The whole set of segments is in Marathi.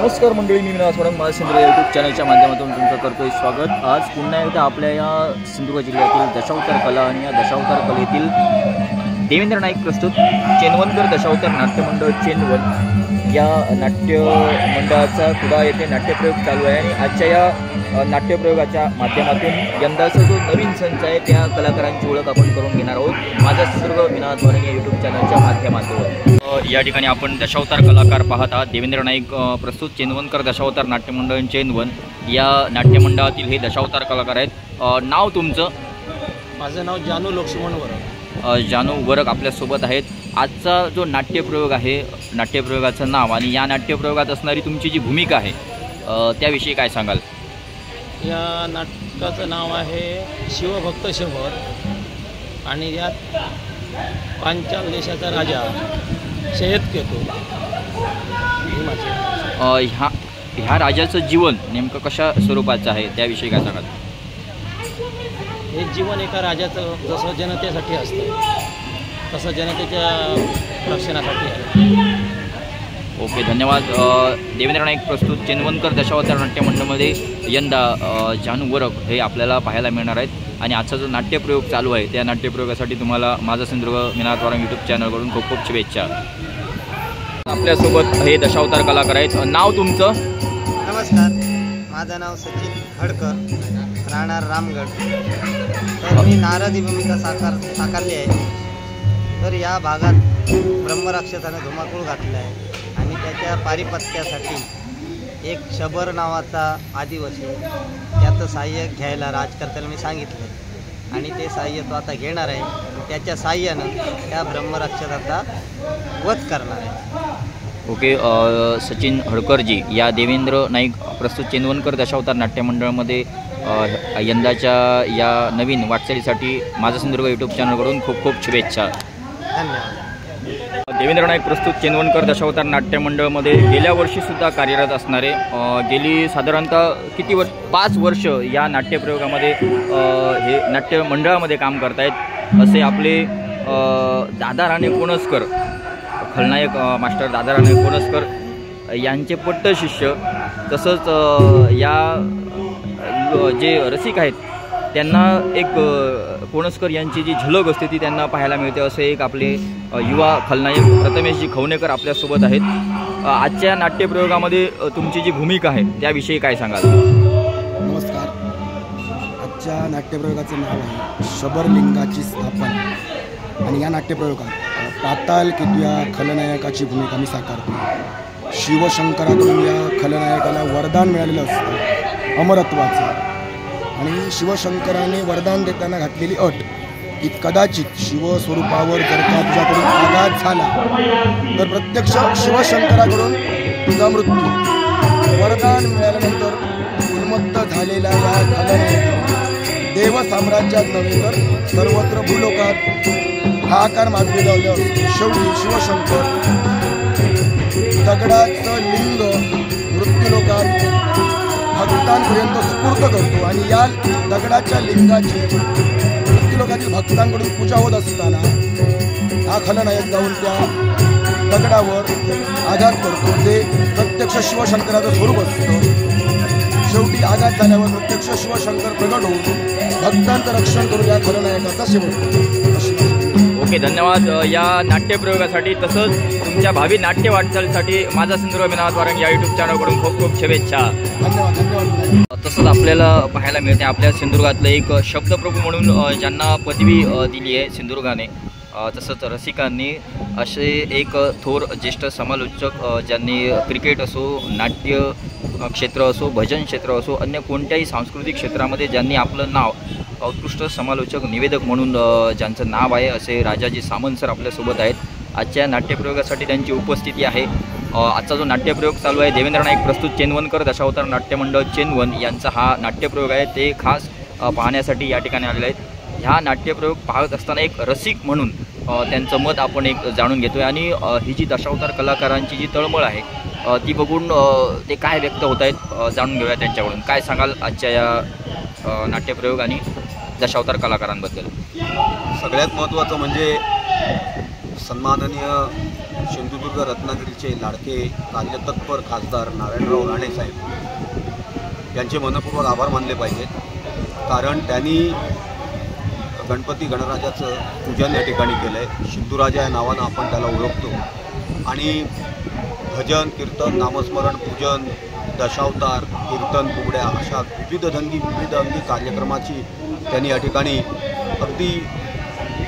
नमस्कार मंडळी, मी विनायक स्वरंग माझा सिंधुदुर्ग यूट्यूब चॅनलच्या माध्यमातून तुमचं करतोय स्वागत। आज पुन्हा एकदा आपल्या या सिंधुदुर्ग जिल्ह्यातील दशावतार कला आणि या दशावतार कलेतील देवेंद्र नाईक प्रस्तुत चेनवनकर दशावतार नाट्यमंडळ चेनवन या नाट्य मंडळाचा कुडा येथे नाट्यप्रयोग चालू आहे। आणि आजच्या या नाट्यप्रयोगाच्या माध्यमातून यंदाचा जो नवीन संच आहे त्या कलाकारांची ओळख आपण करून घेणार आहोत माझा सिंधुदुर्ग विनायक स्वरंग या यूट्यूब चॅनलच्या माध्यमातून। या ठिकाणी आपण दशावतार कलाकार पाहत आहात। देवेंद्र नाईक प्रस्तुत चेनवनकर दशावतार नाट्यमंडळ चेनवन या नाट्यमंडळातील हे दशावतार कलाकार आहेत। नाव तुमचं? माझं नाव जानू लक्ष्मण वरक। जानू वरक आपल्यासोबत आहेत। आजचा जो नाट्यप्रयोग आहे, नाट्यप्रयोगाचं नाव आणि या नाट्यप्रयोगात असणारी तुमची जी भूमिका आहे त्याविषयी काय सांगाल? या नाटकाचं नाव आहे शिवभक्त शंभर आणि यात पांचाल देशाचा राजा शय्यदकेतू ह्या राजाचं जीवन नेमकं कशा स्वरूपाचं आहे त्याविषयी काय सांगाल? हे जीवन एका राजाचं जसं जनतेसाठी असतं तसं जनतेच्या रक्षणासाठी आहे। ओके, धन्यवाद। देवेंद्र नाईक प्रस्तुत चेनवनकर दशावतार नाट्यमंडळामध्ये यंदा जानू वरक हे आपल्याला पाहायला मिळणार आहेत। आणि आजचा जो नाट्यप्रयोग चालू आहे त्या नाट्यप्रयोगासाठी तुम्हाला माझा सिंधुदुर्ग विनायक स्वरंग यूट्यूब चॅनलकडून खूप खूप शुभेच्छा। आपल्यासोबत हे दशावतार कलाकार आहेत। नाव तुमचं? नमस्कार, माझं नाव सचिन हडकर, राहणार रामगड। तर मी नारदी भूमिका साकारली आहे। तर या भागात ब्रह्मराक्षसाने धुमाकूळ घातला आहे आणि त्याच्या पारिपत्यासाठी एक शबर नावाचा आदिवासी त्याचं सहाय्य घ्यायला राजकर्त्याला मी सांगितलं आणि ते सहाय्य तो आता घेणार आहे। त्याच्या सहाय्यानं त्या ब्रह्मराक्षसाचा वध करणार आहे। ओके, सचिन हडकरजी या देवेंद्र नाईक प्रस्तुत चेनवनकर दशावतार नाट्यमंडळामध्ये यंदाच्या या नवीन वाटचालीसाठी माझा सिंधुदुर्ग यूट्यूब चॅनलकडून खूप खूप शुभेच्छा। धन्यवाद। देवेंद्र नाईक प्रस्तुत चेनवनकर दशावतार नाट्यमंडळामध्ये गेल्या वर्षीसुद्धा कार्यरत असणारे गेली साधारणतः किती वर्ष 5 वर्ष या नाट्यप्रयोगामध्ये हे नाट्यमंडळामध्ये काम करतायत असे आपले दादा राणे कोणसकर, खलनायक मास्टर दादा राणे कोणसकर यांचे पट्ट शिष्य। तसंच या जे रसिक आहेत त्यांना एक कोणसकर यांची जी झलक असते ती त्यांना पाहायला मिळते असे एक आपले युवा खलनायक प्रथमेशजी खवणेकर आपल्यासोबत आहेत। आजच्या नाट्यप्रयोगामध्ये तुमची जी भूमिका आहे त्याविषयी काय सांगाल? नमस्कार, आजच्या नाट्यप्रयोगाचं नाव आहे शबरलिंगाची स्थापना आणि या नाट्यप्रयोगात पाताल केतू या खलनायकाची भूमिका मी साकारतो। शिवशंकराकडून या खलनायकाला वरदान मिळालेलं असतं अमरत्वाचं आणि शिवशंकराने वरदान देताना घातलेली अट की कदाचित शिवस्वरूपावर जर का तुझ्याकडून आघात झाला तर प्रत्यक्ष शिवशंकराकडून तुझा मृत्यू। वरदान मिळाल्यानंतर उन्मत्त झालेल्या या खलनायकाने देव साम्राज्यात नव्हे तर सर्वत्र भूलोकात हाहाकार माजले लावले असते। शेवटी शिवशंकर दगडाचं लिंग मृत्यूलोकात भक्तांपर्यंत सुपूर्द करतो आणि या दगडाच्या लिंगाची मृत्यूलोकातील भक्तांकडून पूजा होत असताना हा खलनायक जाऊन त्या दगडावर आघात करतो जे प्रत्यक्ष शिवशंकराचं स्वरूप असतं। शेवटी आघात झाल्यावर प्रत्यक्ष शिवशंकर प्रगट होऊन भक्तांचं रक्षण करून या खलनायकाचा शेवट। ओके, धन्यवाद या नाट्यप्रयोगासाठी तसंच तुमच्या भावी नाट्य वाटचालीसाठी माझा सिंधुदुर्ग विनायक स्वरंग या यूट्यूब चॅनलकडून खूप खूप शुभेच्छा। धन्यवाद। तसंच आपल्याला पाहायला मिळते आपल्या सिंधुदुर्गातलं एक शब्दप्रभू म्हणून ज्यांना पदवी दिली आहे सिंधुदुर्गाने, तसंच रसिकांनी असे एक थोर ज्येष्ठ समालोचक ज्यांनी क्रिकेट असो, नाट्य क्षेत्र असो, भजन क्षेत्र असो, अन्य कोणत्याही सांस्कृतिक क्षेत्रामध्ये ज्यांनी आपलं नाव उत्कृष्ट समालोचक निवेदक म्हणून ज्यांचं नाव आहे असे राजाजी सामंत सर आपल्यासोबत आहेत। आजच्या नाट्यप्रयोगासाठी त्यांची उपस्थिती आहे। आजचा जो नाट्यप्रयोग चालू आहे देवेंद्र नाईक प्रस्तुत चेनवनकर दशावतार नाट्यमंडळ चेनवन यांचा हा नाट्यप्रयोग आहे, ते खास पाहण्यासाठी या ठिकाणी आलेले आहेत। ह्या नाट्यप्रयोग पाहत असताना एक रसिक म्हणून त्यांचं मत आपण एक जाणून घेतो आहे आणि ही जी दशावतार कलाकारांची जी तळमळ आहे ती बघून ते काय व्यक्त होत आहेत जाणून घेऊया त्यांच्याकडून। काय सांगाल आजच्या या नाट्यप्रयोग आणि दशावतार कलाकारांबद्दल? सगळ्यात महत्त्वाचं म्हणजे सन्माननीय सिंधुदुर्ग रत्नागिरीचे लाडके कार्यतत्पर खासदार नारायणराव राणे साहेब यांचे मनपूर्वक आभार मानले पाहिजेत, कारण त्यांनी गणपती गणराजाचं पूजन या ठिकाणी केलं आहे। सिंधुराजा या नावानं आपण त्याला ओळखतो आणि भजन कीर्तन नामस्मरण पूजन दशावतार कीर्तन फुगड्या अशा विविध अंगी कार्यक्रमाची त्यांनी या ठिकाणी अगदी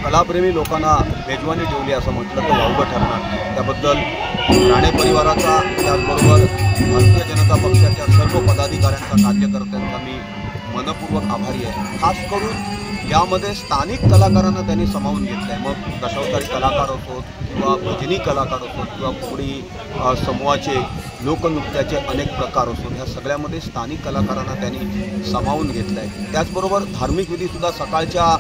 कलाप्रेमी लोकांना मेजवानी ठेवली असं म्हटलं तर वावगं ठरणार। त्याबद्दल राणे परिवाराचा त्याचबरोबर भारतीय जनता पक्षाच्या सर्व पदाधिकाऱ्यांचा कार्यकर्त्यांचा मी मनपूर्वक आभारी आहे। खास करून यामध्ये स्थानिक कलाकारांना त्यांनी सामावून घेतलं आहे, मग दशावतारी कलाकार असोत किंवा भजनी कलाकार असोत किंवा फुगडी समूहाचे लोकनृत्याचे अनेक प्रकार असोत, ह्या सगळ्यामध्ये स्थानिक कलाकारांना त्यांनी सामावून घेतलं आहे। त्याचबरोबर धार्मिक विधीसुद्धा सकाळच्या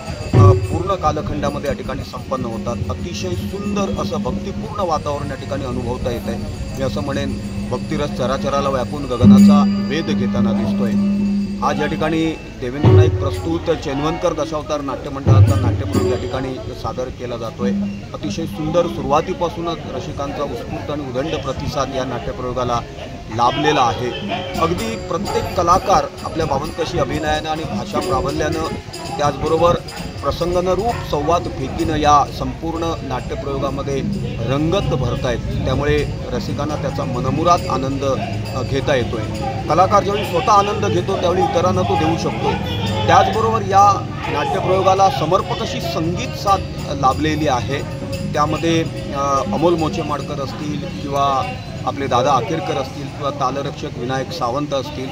पूर्ण कालखंडामध्ये या ठिकाणी संपन्न होतात। अतिशय सुंदर असं भक्तिपूर्ण वातावरण या ठिकाणी अनुभवता येत आहे। मी असं म्हणेन भक्तिरस चराचराला व्यापून गगनाचा वेध घेताना दिसतोय। आज या ठिकाणी देवेंद्र नाईक प्रस्तुत चेनवनकर दशावतार नाट्यमंडळाचा नाट्यप्रयोग या ठिकाणी सादर केला जातोय। अतिशय सुंदर सुरुवातीपासूनच रसिकांचा उत्स्फूर्त आणि उदंड प्रतिसाद या नाट्यप्रयोगाला लाभलेला आहे। अगदी प्रत्येक कलाकार आपल्या भावंतशी अभिनयानं आणि भाषा प्राबल्यानं त्याचबरोबर प्रसंगानं रूप संवाद फेकीनं या संपूर्ण नाट्यप्रयोगामध्ये रंगत भरतायत, त्यामुळे रसिकांना त्याचा मनमुराद आनंद घेता येतोय। कलाकार ज्यावेळी स्वतः आनंद घेतो त्यावेळी इतरांना तो देऊ शकतो। त्याचबरोबर या नाट्यप्रयोगाला समर्पक अशी संगीत साथ लाभलेली आहे। त्यामध्ये अमोल मोचेमाडकर असतील किंवा आपले दादा आकेरकर असतील किंवा तालरक्षक विनायक सावंत असतील,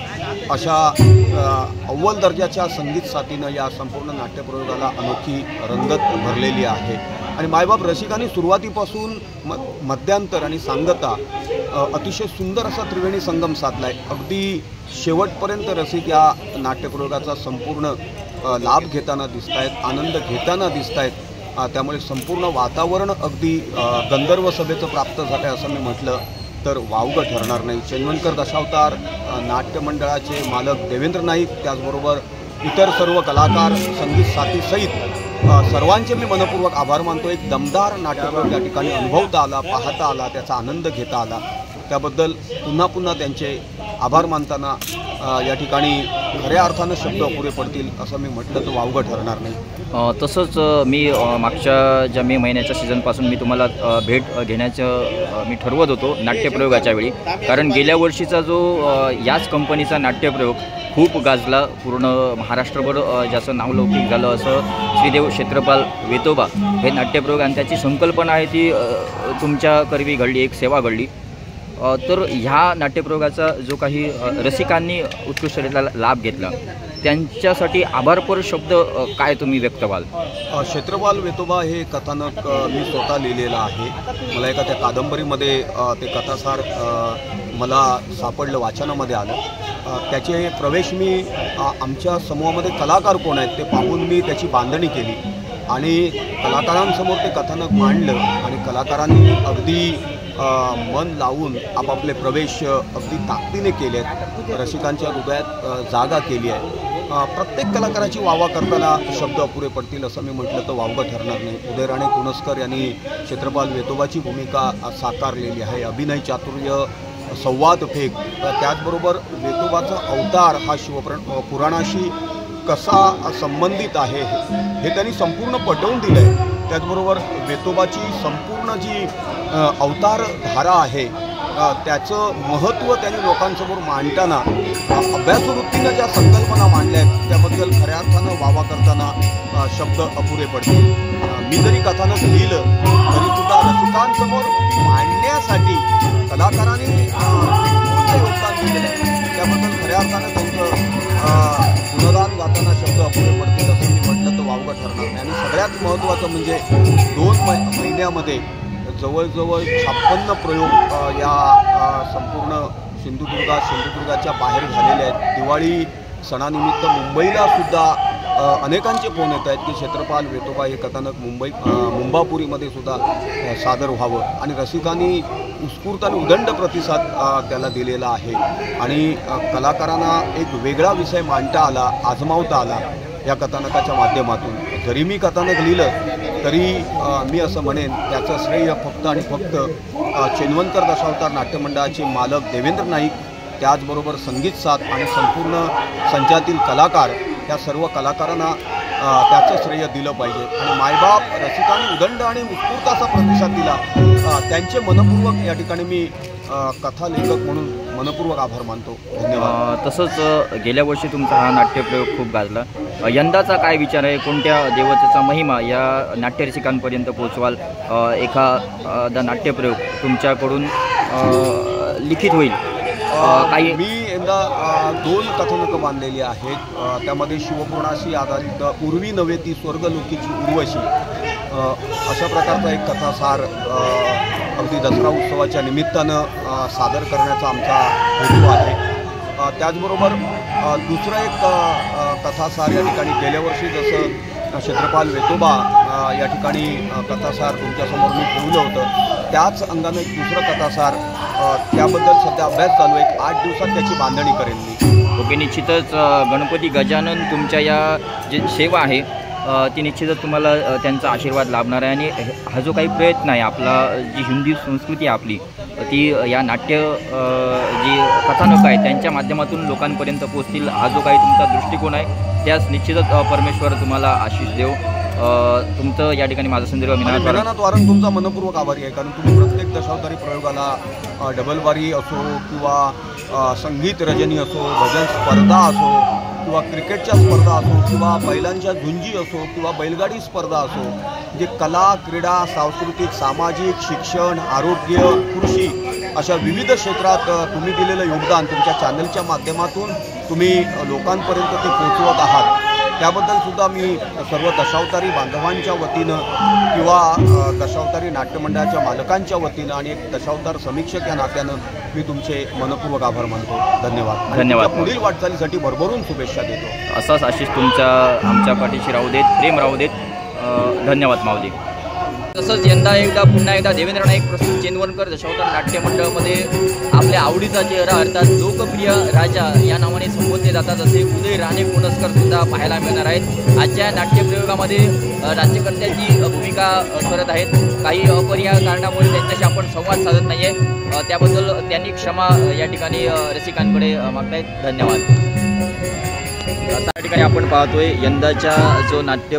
अशा अव्वल दर्जाच्या संगीत साथीनं या संपूर्ण नाट्यप्रयोगाला अनोखी रंगत भरलेली आहे। आणि मायबाप रसिकांनी सुरुवातीपासून मध्यांतर आणि सांगता अतिशय सुंदर असा त्रिवेणी संगम साधला आहे। अगदी शेवटपर्यंत रसिक या नाट्यप्रयोगाचा संपूर्ण लाभ घेताना दिसत आहेत, आनंद घेताना दिसत आहेत। त्यामुळे संपूर्ण वातावरण अगदी गंधर्व सभेचं प्राप्त झालं असं मी म्हटलं तर वावगं ठरणार नाही। चेनवनकर दशावतार नाट्यमंडळाचे मालक देवेंद्र नाईक त्याचबरोबर इतर सर्व कलाकार संगीत साथीसहित सर्वांचे मी मनपूर्वक आभार मानतो। एक दमदार नाट्यप्रयोग या ठिकाणी अनुभवता आला, पाहता आला, त्याचा आनंद घेता आला, त्याबद्दल पुन्हा पुन्हा त्यांचे आभार मानताना या ठिकाणी खऱ्या अर्थानं शब्द अपुरे पडतील असं मी म्हटलं तर वावगं ठरणार नाही। तसंच मी मागच्या ज्या मे महिन्याच्या सीझनपासून मी तुम्हाला भेट घेण्याचं मी ठरवत होतो नाट्यप्रयोगाच्या वेळी, कारण गेल्या वर्षीचा जो याच कंपनीचा नाट्यप्रयोग खूप गाजला, पूर्ण महाराष्ट्रभर ज्याचं नावलौकिक झालं असं श्रीदेव क्षेत्रपाल वेतोबा हे नाट्यप्रयोग आणि त्याची संकल्पना आहे ती तुमच्याकरवी घडली, एक सेवा घडली। तर ह्या नाट्यप्रयोगाचा जो काही रसिकांनी उत्कृष्टरित्या लाभ घेतला त्यांच्यासाठी आभारपर शब्द काय तुम्ही व्यक्त व्हाल? क्षेत्रपाल वेतोबा हे कथानक मी स्वतः लिहिलेलं आहे। मला एका त्या कादंबरीमध्ये ते कथासार मला सापडलं, वाचनामध्ये आलं। त्याचे प्रवेश मी आमच्या समूहामध्ये कलाकार कोण आहेत ते पाहून मी त्याची बांधणी केली आणि कलाकारांसमोर ते कथानक मांडलं आणि कलाकारांनी अगदी मन लावून आपापले प्रवेश अगदी ताकदीने केले आहेत, रसिकांच्या हृदयात जागा केली आहे। प्रत्येक कलाकाराची वावा करताना शब्द अपुरे पडतील असं मी म्हटलं तर वावगं ठरणार नाही। उदय राणे कुणस्कर यांनी क्षेत्रपाल वेतोबाची भूमिका साकारलेली आहे। अभिनय चातुर्य, संवाद फेक, त्याचबरोबर वेतोबाचा अवतार हा शिवपुराणाशी कसा संबंधित आहे हे त्यांनी संपूर्ण पटवून दिलं आहे। त्याचबरोबर वेतोबाची संपूर्ण जी अवतार धारा आहे त्याचं महत्त्व त्यांनी लोकांसमोर मांडताना अभ्यासवृत्तीनं ज्या संकल्पना मांडल्या आहेत त्याबद्दल खऱ्या अर्थानं वावा करताना शब्द अपुरे पडतील। मी जरी कथानक लिहिलं तरीसुद्धा रसिकांसमोर मांडण्यासाठी कलाकारांनी योगदान दिलेलं आहे, त्याबद्दल खऱ्या अर्थानं त्यांचं गुणगान गाताना शब्द अपुरे पडतील असं मी म्हटलं तर वावगं ठरणार नाही। आणि सगळ्यात महत्त्वाचं म्हणजे 2 महिन्यामध्ये जवळजवळ 56 प्रयोग या संपूर्ण सिंधुदुर्गाच्या बाहेर झालेले आहेत। दिवाळी सणानिमित्त मुंबईला सुद्धा अनेकांचे फोन येत आहेत की क्षेत्रपाल वेतोबा हे कथानक मुंबापुरीमध्ये सुद्धा सादर व्हावं आणि रसिकांनी उत्स्फूर्त आणि उदंड प्रतिसाद त्याला दिलेला आहे आणि कलाकारांना एक वेगळा विषय मांडता आला, आजमावता आला या कथानकाच्या माध्यमातून। जरी मी कथानक लिहिलं तरी मी असं म्हणेन त्याचं श्रेय फक्त आणि फक्त चेनवनकर दशावतार नाट्यमंडळाचे मालक देवेंद्र नाईक, त्याचबरोबर संगीत साथ आणि संपूर्ण संचातील कलाकार, त्या सर्व कलाकारांना त्याचं श्रेय दिलं पाहिजे. आणि मायबाप रसिकांनी उदंड आणि उत्स्फूर्त असा प्रतिसाद दिला, त्यांचे मनपूर्वक या ठिकाणी मी कथा लेखक म्हणून मनपूर्वक आभार मानतो. धन्यवाद. तसंच गेल्या वर्षी तुमचा हा नाट्यप्रयोग खूप गाजला. यंदाचा काय विचार आहे? कोणत्या देवतेचा महिमा या नाट्यरसिकांपर्यंत पोचवाल? एखादा नाट्यप्रयोग तुमच्याकडून लिखित होईल काही? मी यंदा 2 कथानकं बांधलेली आहेत. त्यामध्ये शिवपुराणाशी आधारित उर्वी नव्हे ती स्वर्गलोकीची उर्वशी अशा प्रकारचा एक कथासार अगदी दसरा उत्सवाच्या निमित्तानं सादर करण्याचा आमचा हेतू आहे. त्याचबरोबर दुसरं एक कथासार या ठिकाणी गेल्या वर्षी जसं क्षेत्रपाल वेतोबा या ठिकाणी कथासार तुमच्यासमोर मी ठेवलं होतं, त्याच अंगानं एक दुसरं कथासार त्याबद्दल सध्या अभ्यास चालू आहे. 8 दिवसात त्याची बांधणी करेन मी. ओके, निश्चितच गणपती गजानन तुमच्या या जी सेवा आहे ती निश्चितच तुम्हाला त्यांचा आशीर्वाद लाभणार आहे. आणि हा जो काही प्रयत्न आहे आपला, जी हिंदी संस्कृती आहे आपली, ती या नाट्य जी कथानक आहे त्यांच्या माध्यमातून लोकांपर्यंत पोचतील. हा जो काही तुमचा दृष्टिकोन आहे त्यास निश्चितच परमेश्वर तुम्हाला आशीष देव. तुमचं या ठिकाणी माझा संदर्भ मीनानाथ वारंग तुमचा मनपूर्वक आभारी आहे, कारण तुम्ही प्रत्येक दशावतारी प्रयोगाला डबलबारी असो किंवा संगीत रजनी असो, भजन स्पर्धा असो किंवा क्रिकेटच्या स्पर्धा असो किंवा बैलांच्या झुंजी असो किंवा बैलगाडी स्पर्धा असो, जे कला, क्रीडा, सांस्कृतिक, सामाजिक, शिक्षण, आरोग्य, कृषी अशा विविध क्षेत्रात तुम्ही दिलेलं योगदान तुमच्या चॅनलच्या माध्यमातून तुम्ही लोकांपर्यंत ते पोहोचवत आहात, त्याबद्दल सुद्धा मी सर्व दशावतारी बांधवांच्या वतीनं किंवा दशावतारी नाट्यमंडळाच्या मालकांच्या वतीनं आणि एक दशावतार समीक्षक या नात्यानं मी तुमचे मनपूर्वक आभार मानतो. धन्यवाद. धन्यवाद. पुढील वाटचालीसाठी भरभरून शुभेच्छा देतो. असाच आशिष तुमच्या आमच्या पाठीशी राहू देत, प्रेम राहू देत. धन्यवाद माऊली. तसंच यंदा पुन्हा एकदा देवेंद्र नाईक प्रस्तुत चेनवनकर दशावतार नाट्य मंडळामध्ये आपल्या आवडीचा चेहरा अर्थात लोकप्रिय राजा या नावाने संबोधले जातात असे उदय राणे कोणस्कर सुद्धा पाहायला मिळणार आहेत. आजच्या नाट्यप्रयोगामध्ये राज्यकर्त्याची भूमिका करत आहेत. काही अपरिहार्य कारणामुळे त्यांच्याशी आपण संवाद साधत नाही आहे, त्याबद्दल त्यांनी क्षमा या ठिकाणी रसिकांकडे मागतायत. धन्यवाद. त्या ठिकाणी आपण पाहतोय यंदाच्या जो नाट्य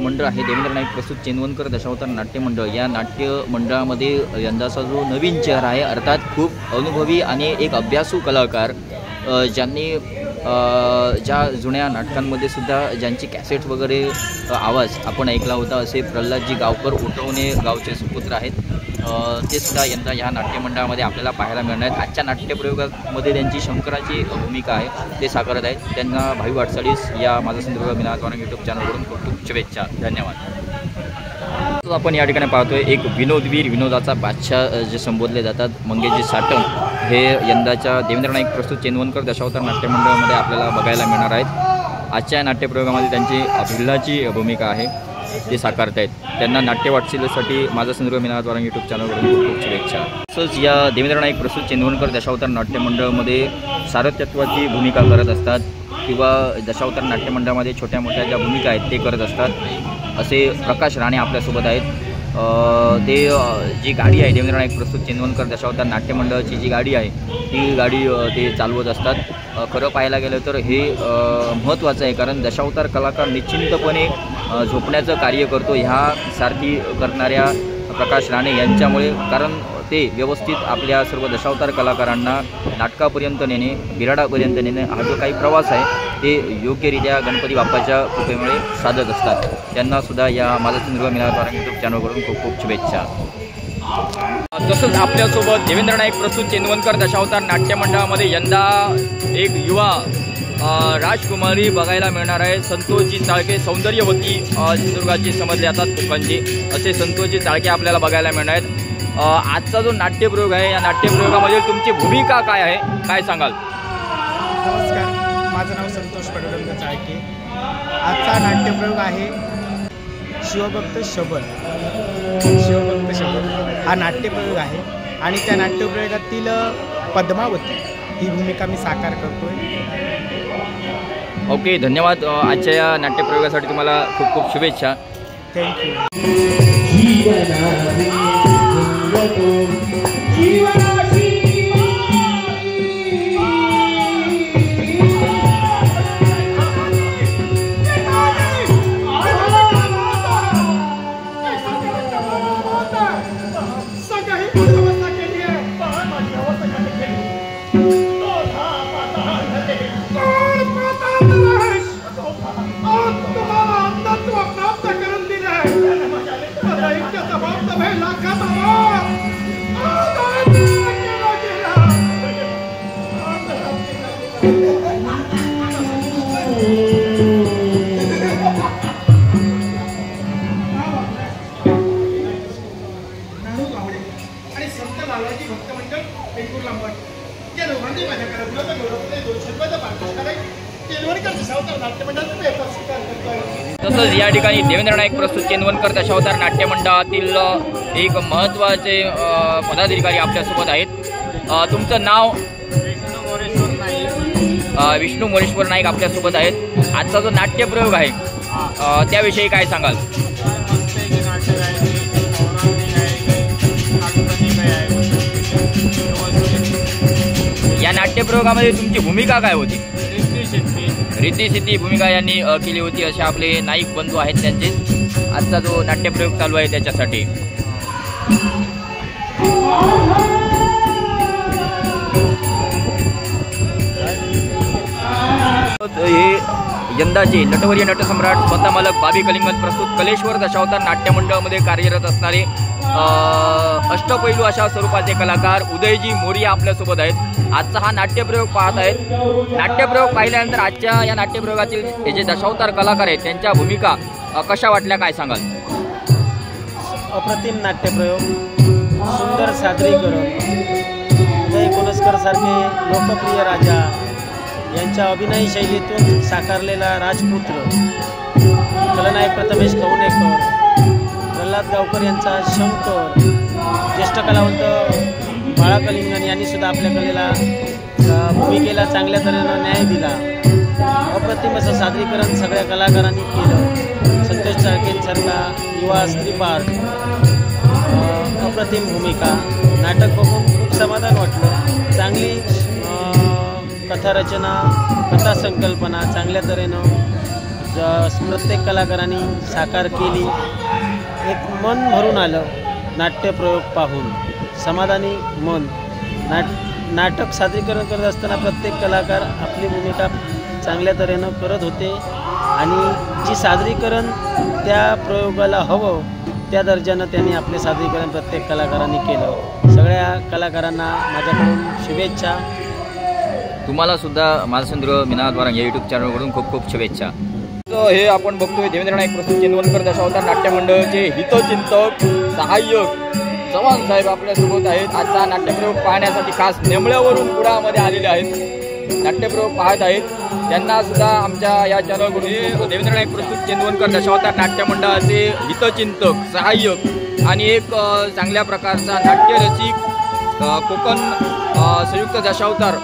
मंडळ आहे देवेंद्र नाईक प्रस्तुत चेनवनकर दशावतार नाट्य मंडळ, या नाट्य मंडळामध्ये यंदाचा जो नवीन चेहरा आहे अर्थात खूप अनुभवी आणि एक अभ्यासू कलाकार, ज्यांनी ज्या जुन्या नाटकांमध्ये सुद्धा ज्यांची कॅसेट वगैरे आवाज आपण ऐकला होता असे प्रल्हादजी गावकर उठवणे गावचे सुपुत्र आहेत, ते सुद्धा यंदा या नाट्यमंडळामध्ये आपल्याला पाहायला मिळणार आहेत. आजच्या नाट्यप्रयोगामध्ये त्यांची शंकराची भूमिका आहे ते साकारत आहेत. त्यांना भावी वाटचालीस या माझा संदर्भ मीनानाथ वारंग यूट्यूब चॅनलवरून खूप खूप शुभेच्छा. धन्यवाद. आपण या ठिकाणी पाहतोय एक विनोदवीर, विनोदाचा बादशाह जे संबोधले जातात मंगेशजी साटम, हे यंदाच्या देवेंद्र नाईक प्रस्तुत चेनवनकर दशावतार नाट्यमंडळामध्ये आपल्याला बघायला मिळणार आहेत. आजच्या नाट्यप्रयोगामध्ये त्यांची अभिलाची भूमिका आहे ते साकारत आहेत. त्यांना नाट्य वाटचालीसाठी माझा संदर्भ मीनानाथ वारंग यूट्यूब चॅनलवरून खूप खूप शुभेच्छा. तसंच या देवेंद्र नाईक प्रस्तुत चेनवनकर दशावतार नाट्यमंडळामध्ये सारथ्यत्वाची भूमिका करत असतात किंवा दशावतार नाट्यमंडळामध्ये छोट्या मोठ्या ज्या भूमिका आहेत ते करत असतात असे प्रकाश राणे आपल्यासोबत आहेत. ते जी गाडी आहे देवेंद्र नाईक प्रस्तुत चेनवनकर दशावतार नाट्यमंडळाची जी गाडी आहे ती गाडी ते चालवत असतात. खरं पाहायला गेलं तर हे महत्त्वाचं आहे, कारण दशावतार कलाकार निश्चिंतपणे झोपण्याचं कार्य करतो ह्या सारखी करणाऱ्या प्रकाश राणे यांच्यामुळे, कारण ते व्यवस्थित आपल्या सर्व दशावतार कलाकारांना नाटकापर्यंत नेणे, बिराडापर्यंत नेणे हा जो काही प्रवास आहे ते योग्यरित्या गणपती बाप्पाच्या कृपेमुळे साधत असतात. त्यांना सुद्धा या माझा संदर्भ मीनानाथ वारंग यूट्यूब चॅनलवरून खूप खूप शुभेच्छा. तसंच आपल्यासोबत देवेंद्र नाईक प्रस्तुत चेनवनकर दशावतार नाट्यमंडळामध्ये यंदा एक युवा राजकुमारी बघायला मिळणार आहे. संतोषजी चाळके, सौंदर्यवती सिंधुदुर्गाची समजले जातात कोकणची, असे संतोषजी चाळके आपल्याला बघायला मिळणार आहेत. आजचा जो नाट्यप्रयोग आहे या नाट्यप्रयोगामध्ये तुमची भूमिका काय आहे, काय सांगाल? नमस्कार, माझं नाव संतोष पांडुरंग चाळके. आजचा नाट्यप्रयोग आहे शिवभक्त शबल. शिवभक्त शबल हा नाट्यप्रयोग आहे आणि त्या नाट्यप्रयोगातील पद्मावती ही भूमिका मी साकार करतोय. ओके, धन्यवाद. आजच्या या नाट्यप्रयोगासाठी तुम्हाला खूप खूप शुभेच्छा. थँक्यू. तसंच या ठिकाणी देवेंद्र नाईक प्रस्तुत चेंदवनकर दशावतार नाट्य मंडळातील एक महत्त्वाचे पदाधिकारी आपल्यासोबत आहेत. तुमचं नाव? विष्णू मोरेश्वर नाईक आपल्यासोबत आहेत. आजचा जो नाट्यप्रयोग आहे त्याविषयी काय सांगाल? या नाट्यप्रयोगामध्ये तुमची भूमिका काय होती? रिद्धी भूमिका यांनी केली होती असे आपले नाईक बंधू आहेत. त्यांचे आजचा जो नाट्यप्रयोग चालू आहे त्याच्यासाठी हे यंदाचे नटवर्य नटसम्राट स्वतः मालक बाबी कलिंगन प्रस्तुत कलेश्वर दशावतार नाट्य मंडळामध्ये कार्यरत असणारे अष्टपैलू अशा स्वरूपाचे कलाकार उदयजी मोरिया आपल्यासोबत आहेत. आजचा हा नाट्यप्रयोग पाहत आहेत. नाट्यप्रयोग पाहिल्यानंतर आजच्या या नाट्यप्रयोगातील हे जे दशावतार कलाकार आहेत त्यांच्या भूमिका कशा वाटल्या काय सांगाल? अप्रतिम नाट्यप्रयोग, सुंदर सादरीकरण. उदय कोणस्कर सारखे लोकप्रिय राजा यांच्या अभिनय शैलीतून साकारलेला राजपुत्र, खलनायक प्रथमेश कवनेकर, प्रल्हाद गावकर यांचा शंकर, ज्येष्ठ कलावंत बाळा कलिंगन यांनी सुद्धा आपल्या कलेला भूमिकेला चांगल्या तऱ्हेनं न्याय दिला. अप्रतिम असं सादरीकरण सगळ्या कलाकारांनी केलं. संतोष चाळकेंसारखा युवा स्त्रीपार्ट, अप्रतिम भूमिका. नाटक बघून खूप समाधान वाटलं. चांगली कथारचना, कथासंकल्पना चांगल्या तऱ्हेनं प्रत्येक कलाकारांनी साकार केली. एक मन भरून आलं नाट्यप्रयोग पाहून, समाधानी मन. नाटक सादरीकरण करत असताना प्रत्येक कलाकार आपली भूमिका चांगल्या तऱ्हेनं करत होते आणि जी सादरीकरण त्या प्रयोगाला हवं त्या दर्जानं त्यांनी आपले सादरीकरण प्रत्येक कलाकारांनी केलं. सगळ्या कलाकारांना माझ्याकडून शुभेच्छा. तुम्हाला सुद्धा मालचंद्र मीनाद्वारा या यूट्यूब चॅनलकडून खूप खूप शुभेच्छा. हे आपण बघतोय देवेंद्र नाईक प्रस्तुत चेंदवनकर दशावतार नाट्य मंडळाचे हितचिंतक सहाय्यक चव्हाण साहेब आपल्यासोबत आहेत. आजचा नाट्यप्रयोग पाहण्यासाठी खास नेमळ्यावरून कुडामध्ये आलेले आहेत, नाट्यप्रयोग पाहत आहेत. त्यांना सुद्धा आमच्या या चॅनलकडून देवेंद्र नाईक प्रस्तुत चेंदवनकर दशावतार नाट्य मंडळाचे हितचिंतक सहाय्यक आणि एक चांगल्या प्रकारचा नाट्यरसिक कोकण संयुक्त दशावतार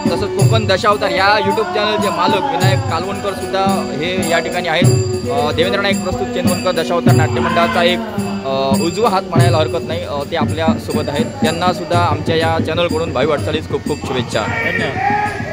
तसंच कोकण दशावतार या यूट्यूब चॅनलचे मालक विनायक कालवणकर सुद्धा हे या ठिकाणी आहेत. देवेंद्र नाईक प्रस्तुत चेंदवनकर दशावतार नाट्य मंडळाचा एक उजवा हात म्हणायला हरकत नाही, ते आपल्यासोबत आहेत. त्यांना सुद्धा आमच्या या चॅनलकडून भाई वाटचालीस खूप खूप शुभेच्छा. धन्यवाद.